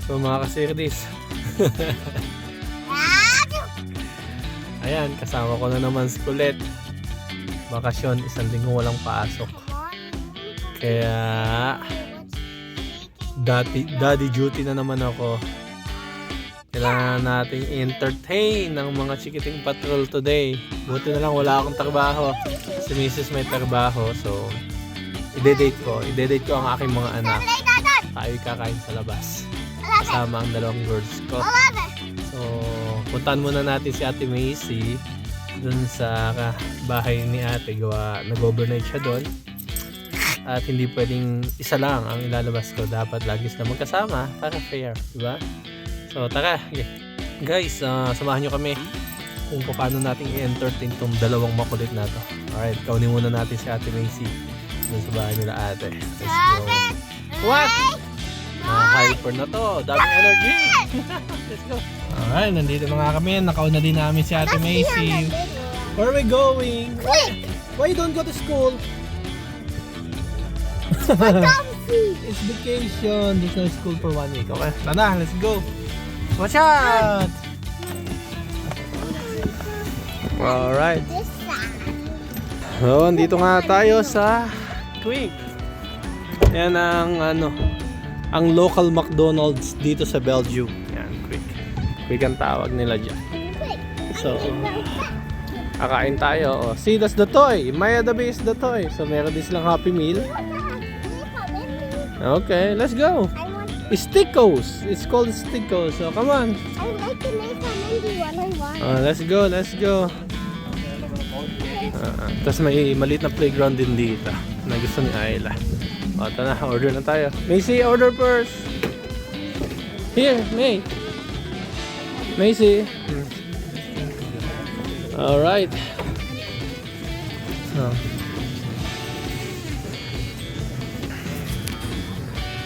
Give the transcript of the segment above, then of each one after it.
So mga ka-series. Ayan, kasama ko na naman si Colette. Bakasyon, 1 linggo walang pasok. Kaya daddy duty na naman ako. Kailangan nating entertain ng mga chikiting patrol today. Buti na lang wala akong trabaho. Si Mrs. may trabaho. So, i-date ko ang aking mga anak. Tayo kakain sa labas. Kasama ang 2 girls ko. So, puntahan muna natin si Ate Macy dun sa bahay ni ate. Nag-overnight siya doon. At hindi pwedeng isa lang ang ilalabas ko. Dapat lagi sila magkasama para fair, diba? So tara, guys, samahan nyo kami kung paano natin i-entertain tong 2 makulit na to. Alright, kaunin muna natin si Ate Macy dun sa bahay nila ate. Let's go. What? Hyper na to, daming energy. Let's go. Alright, nandito na nga kami. Nakauna din namin si Ate Macy. Where are we going? Why you don't go to school? It's vacation. There's no school for 1 week. Okay, tara, let's go. Watch out! Alright. So, andito nga tayo sa Quick. Yan ang local McDonald's dito sa Belgium. Yan, Quick. Quick ang tawag nila dyan. So, kakain tayo. Oh, see, that's the toy. Maya the base the toy. So, meron din silang Happy Meal. Okay, let's go. Stickos. It's called Stickos. So, come on. I like to make a movie when I want. Let's go, let's go. Tapos may maliit na playground din dito na gusto ni Ayla. O, tara, order na tayo. Macy, order first. Here, May. Macy. Alright.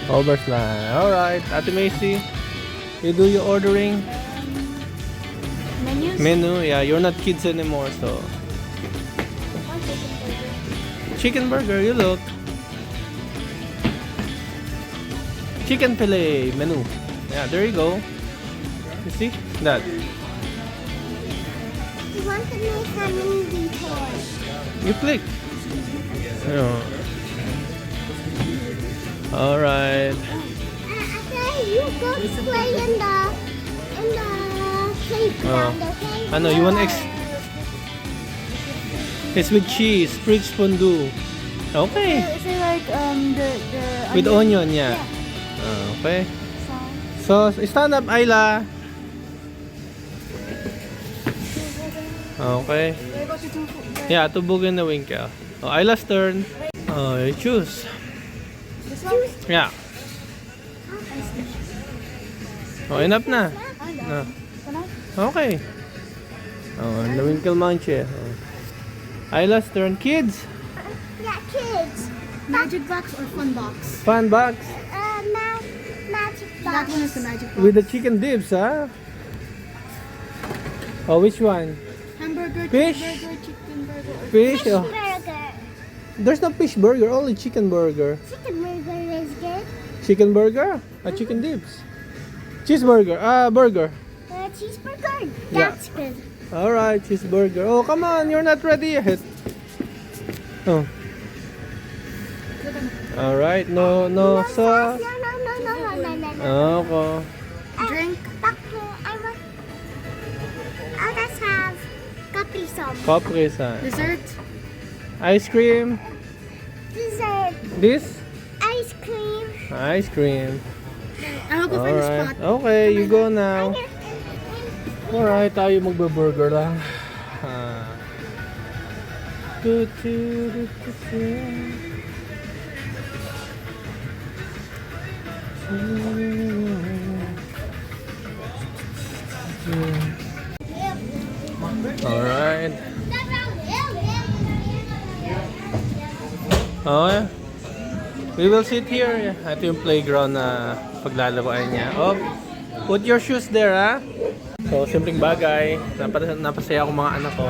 Oversland. Alright, Ate Macy, you do your ordering. Menus? Menu, yeah, you're not kids anymore, so. Chicken burger, you look. Chicken fillet menu. Yeah, there you go. You see that? You want to make a movie toy. You click. Yeah. All right. Okay, you go play in the playground, okay? I know you want It's with cheese, fridge fondue. Okay. Is it like the With onion, yeah. Okay. So stand up, Ayla. Okay. Yeah, tubugin na Winkle. Oh, Ayla's turn. Oh, you choose. This one? Yeah. Oh, enough na. No. Okay. Oh, the Winkle Manche. Oh. Ayla's turn. Kids. Yeah, kids. Magic box or fun box? Fun box. Magic box. That one is the magic box. With the chicken dips, huh? Oh, which one? Hamburger, Fish? cheeseburger, chicken burger. Fish? Fish Oh. burger. There's no fish burger, only chicken burger. Chicken burger is good. Chicken burger? Chicken dips. Cheeseburger. Burger. Cheeseburger. Yeah. That's good. Alright, cheeseburger. Oh, come on, you're not ready yet. Oh. Alright, no sauce. No. Okay. Drink. I'll just have Capri Sun. Capri Sun. Dessert. Ice cream. Dessert. This? Ice cream. Ice cream. I'll go find a Alright. spot. Okay, you go now. Alright, tayo magbe-burger lang. Alright. Okay. We will sit here. Ito yung playground na paglalaroan niya. Oh, put your shoes there, ha? So, simpleng bagay. Napasaya ako mga anak ko.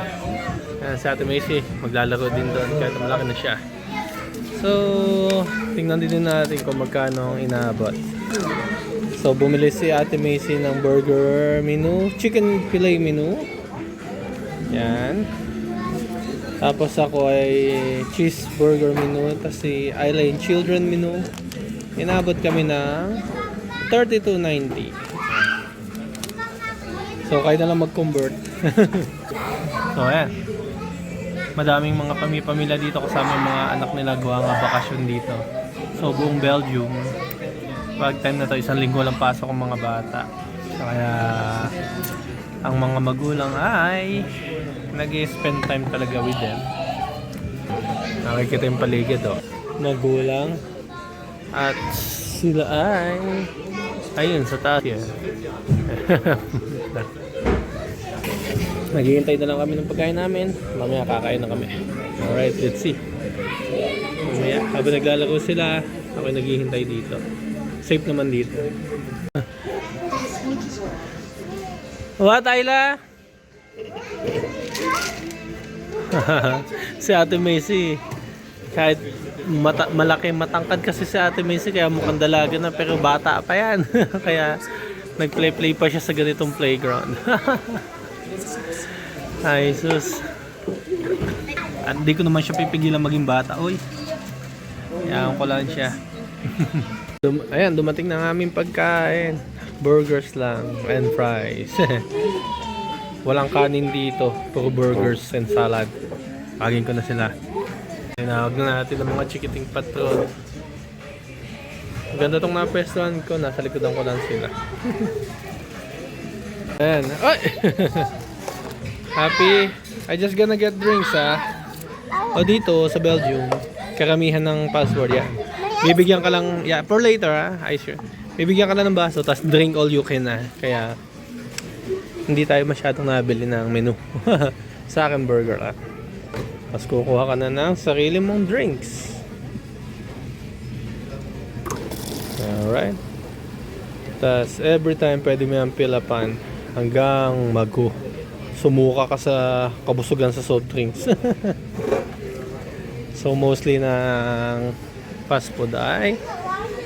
Yan, si Ate Macy, maglalaro din doon kahit malaki na siya. So, tingnan din natin kung magkano ang inaabot. So, So, bumili si Ate Macy ng burger menu, chicken fillet menu. Yan. Tapos ako ay cheeseburger menu, tapos si Eileen children menu. Inabot kami ng $32.90. So, kayo na lang mag-convert. So, ayan. Madaming mga pamilya dito kasama yung mga anak nila gawa nga bakasyon dito. So, buong Belgium. Pag time na to, 1 linggo lang pasok ang mga bata. So, kaya ang mga magulang ay nag-spend time talaga with them. Nakikita yung paligid, oh. Magulang. At sila ay ayun sa taas yan. Naghihintay na lang kami ng pagkain namin. Mamaya kakain na kami. Alright, let's see. Mamaya, habang naglalaro sila, ako naghihintay dito. Safe naman dito. What, Ayla? Si Ate Macy, kahit malaki matangkad kasi si Ate Macy, kaya mukhang dalaga na, pero bata pa yan. Kaya nag-play pa siya sa ganitong playground. Ay, sus. At di ko naman siya pipigilan maging bata. Uy, kayaan ko lang siya. Ayan, dumating na ng aming pagkain. Burgers lang and fries. Walang kanin dito, puro burgers and salad. Pagin ko na sila. Tinawag na natin ang mga chikiting patrol. Ganda tong napwestuhan ko, nasa likodan ko lang sila. Ayan. Ay! Happy? I just gonna get drinks, ha? O dito sa Belgium, karamihan ng password yan. Bibigyan ka lang, yeah, for later, ha? I sure. Bibigyan ka lang ng baso, tapos drink all you can, ha? Kaya hindi tayo masyadong nabili ng menu. Sa akin burger, ha? Tapos kukuha ka na ng sarili mong drinks. Alright. Tapos every time pwede mo yung pilapan hanggang sumuka ka sa kabusugan sa soft drinks. So mostly ng fast food ay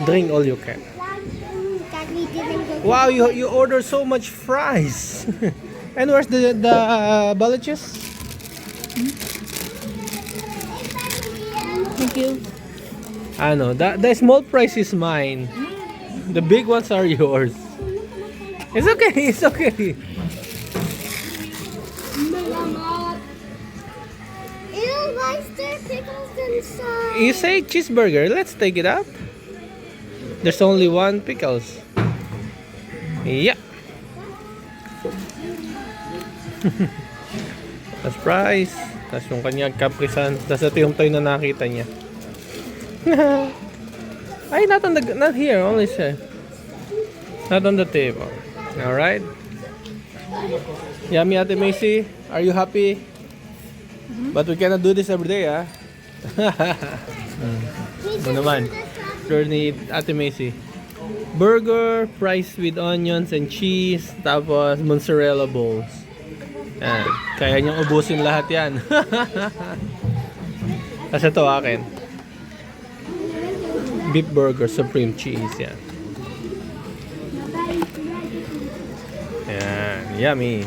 drink all you can. Wow, you order so much fries. And where's the balaches? Thank you. Ano, the small fries is mine. The big ones are yours. It's okay, it's okay. Ew, why is there pickles inside? You say cheeseburger, let's take it out. There's only one pickles. Yeah. That's fries. Tapos yung kanyang kaprisan. Tapos ito yung toy na nakita niya. Ay, not here, only say. Not on the table. Alright. Yummy, Ate Macy. Are you happy? But we cannot do this every day, ah. Ano naman? Sure ni Ate Macy. Burger, fries with onions and cheese, tapos mozzarella balls. Yan. Kaya niyang ubusin lahat yan. Tapos ito akin. Beef burger, supreme cheese. Yan. Yan. Yummy.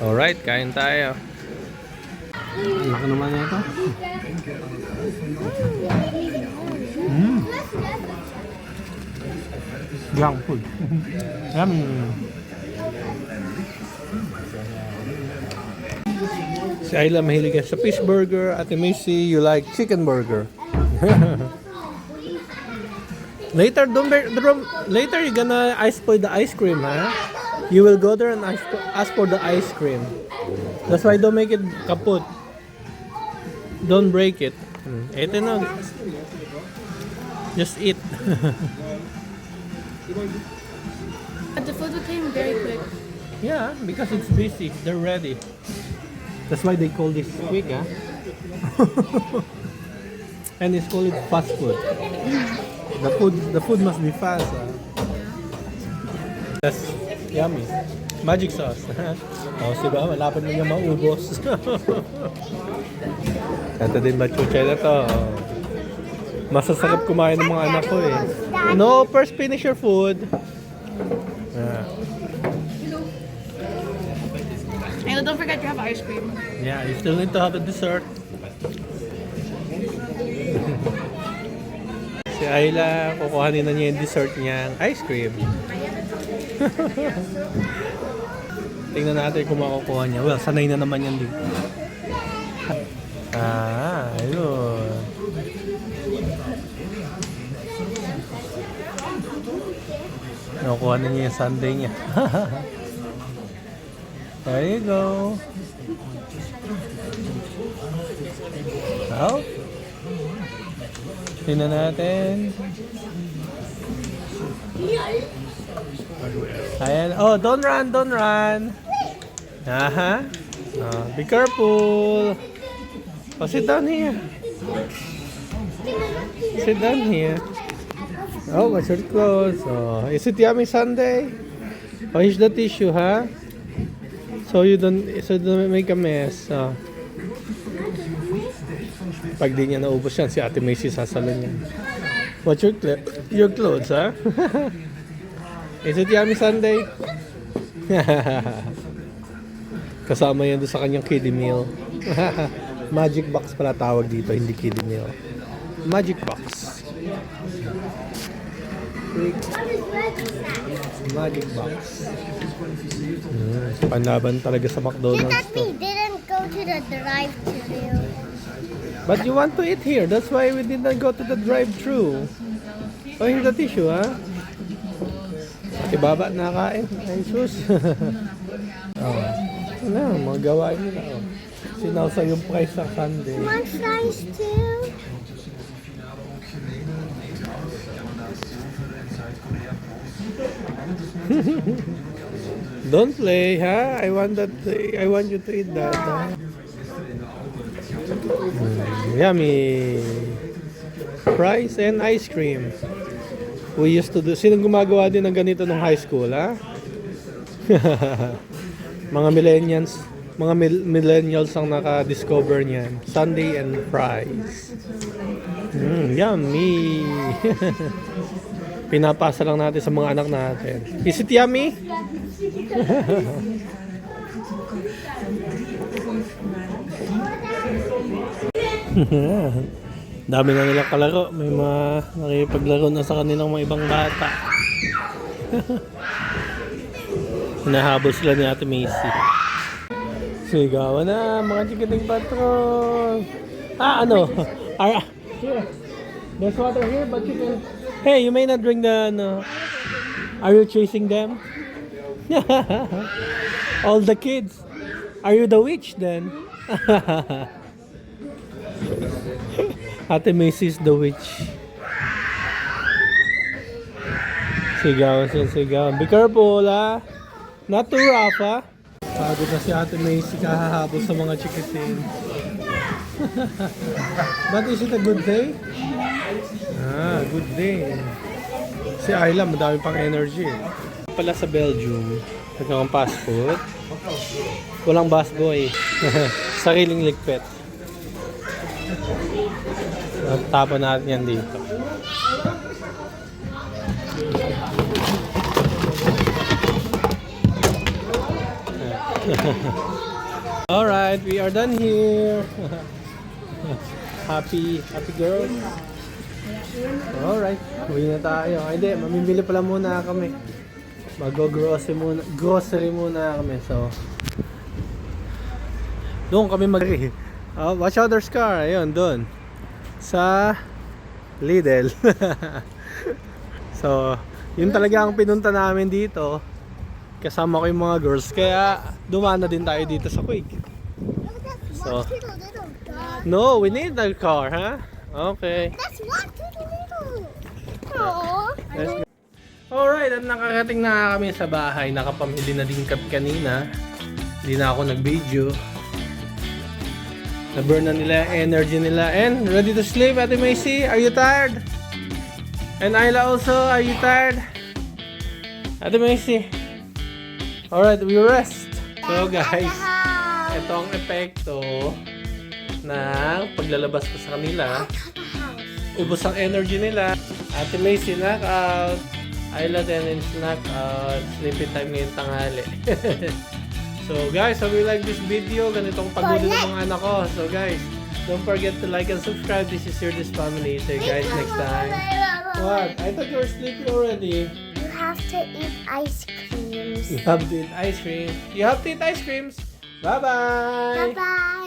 Alright, kain tayo. Laki naman ito. Junk food. Yummy. Si Ayla mahilig sa fish burger. Ate Macy, you like chicken burger. Later, later you're gonna ask for the ice cream, huh? You will go there and ask for the ice cream. That's why don't make it kaput. Don't break it. Ito na. Just eat. But the food came very quick. Yeah, because it's busy. They're ready. That's why they call this quick, huh? And it's called fast food. The food must be fast, huh? That's yummy. Magic sauce. Oh, diba? Malapit na niya maubos. Ito din machucha na to. Masasarap kumain ng mga anak ko eh. No, first finish your food. Yeah. And don't forget to have ice cream. Yeah, you still need to have a dessert. Si Ayla, kukuhanin na niya yung dessert niyang ice cream. Tingnan natin kung makukuha niya. Well, sanay na naman yan dito. Ayun. Nakukuha na niya yung sundae niya. There you go. So, tingnan natin. Ayan. Oh, don't run, don't run. Aha. Oh, be careful. Oh, sit down here. Sit down here. Oh, wash your clothes. Oh, is it yummy Sunday? Oh, here's the tissue, huh? So you don't make a mess. Oh. Pag di niya naubos yan, si Ate Macy sasalon niya. What's your clothes, huh? Is it yummy Sunday? Kasama yan doon sa kanyang kiddie meal. Magic box pala tawag dito, hindi kiddie meal. Magic box. Magic box. Panlaban talaga sa McDonald's That to. we didn't go to the drive-thru. But you want to eat here. That's why we didn't go to the drive-thru. Oh, here's the tissue, ha? Si Baba nakain. Ay, sus. Oh. Wala, mga gawain nila. Oh. Sinawsa yung price sa Sunday. Want fries too? Don't play, ha? I want you to eat that. Ha? Yummy. Fries and ice cream. We used to do. Sinong gumagawa din ng ganito nung high school, ha? Mga millennials ang naka-discover niyan. Sunday and fries. Yummy. Pinapasa lang natin sa mga anak natin. Is it yummy? Dami na nilang kalaro. May mga nakipaglaro na sa kanilang mga ibang bata. Hinahabol sila ni Ate Macy. Sigawan na, mga chikiting patrol. Ano? Here. There's water here, but you can... Hey, you may not drink the... No. Are you chasing them? All the kids. Are you the witch then? Ate Macy's the witch. Sigawan siya, sigawan. Be careful, ha? Not too rough, ha? Pagod na si Ate Macy kahahabol sa mga chikiting. But is it a good day? Good day. Si Ayla, madami pang energy. Pala sa Belgium, nagkakang passport. Walang busboy. Sariling ligpit. Tapon natin yan dito. Alright, we are done here. Happy girl. Alright, uwi na tayo. Ay, hindi, mamimili pala muna kami. Grocery muna kami. So, doon kami watch out there's car. Ayun, doon. Sa Lidl. So, yun talaga ang pinunta namin dito. Kasama ko yung mga girls. Kaya, dumaan na din tayo dito sa Quake. So, no, we need a car, huh? Okay. That's one to the middle. Aww. Alright, at nakarating na kami sa bahay. Nakapamili na din kami kanina. Hindi na ako nag-video. Na-burn na nila energy nila. And ready to sleep, Ate Macy? Are you tired? And Ayla also, are you tired? Ate Macy? Alright, we rest. So guys, ito ang epekto ng paglalabas ko sa kanila. ubos ang energy nila. Ate Macy, knock out. Ayla Tenens, knock out. Sleepy time ngayong tanghali. So guys, hope you like this video. Ganitong pagod ng mga anak ko. So guys, don't forget to like and subscribe. This is your This Family. See you guys next time. What? I thought you were sleepy already. You have to eat ice creams. You have to eat ice cream. You have to eat ice creams. Bye-bye. Bye-bye.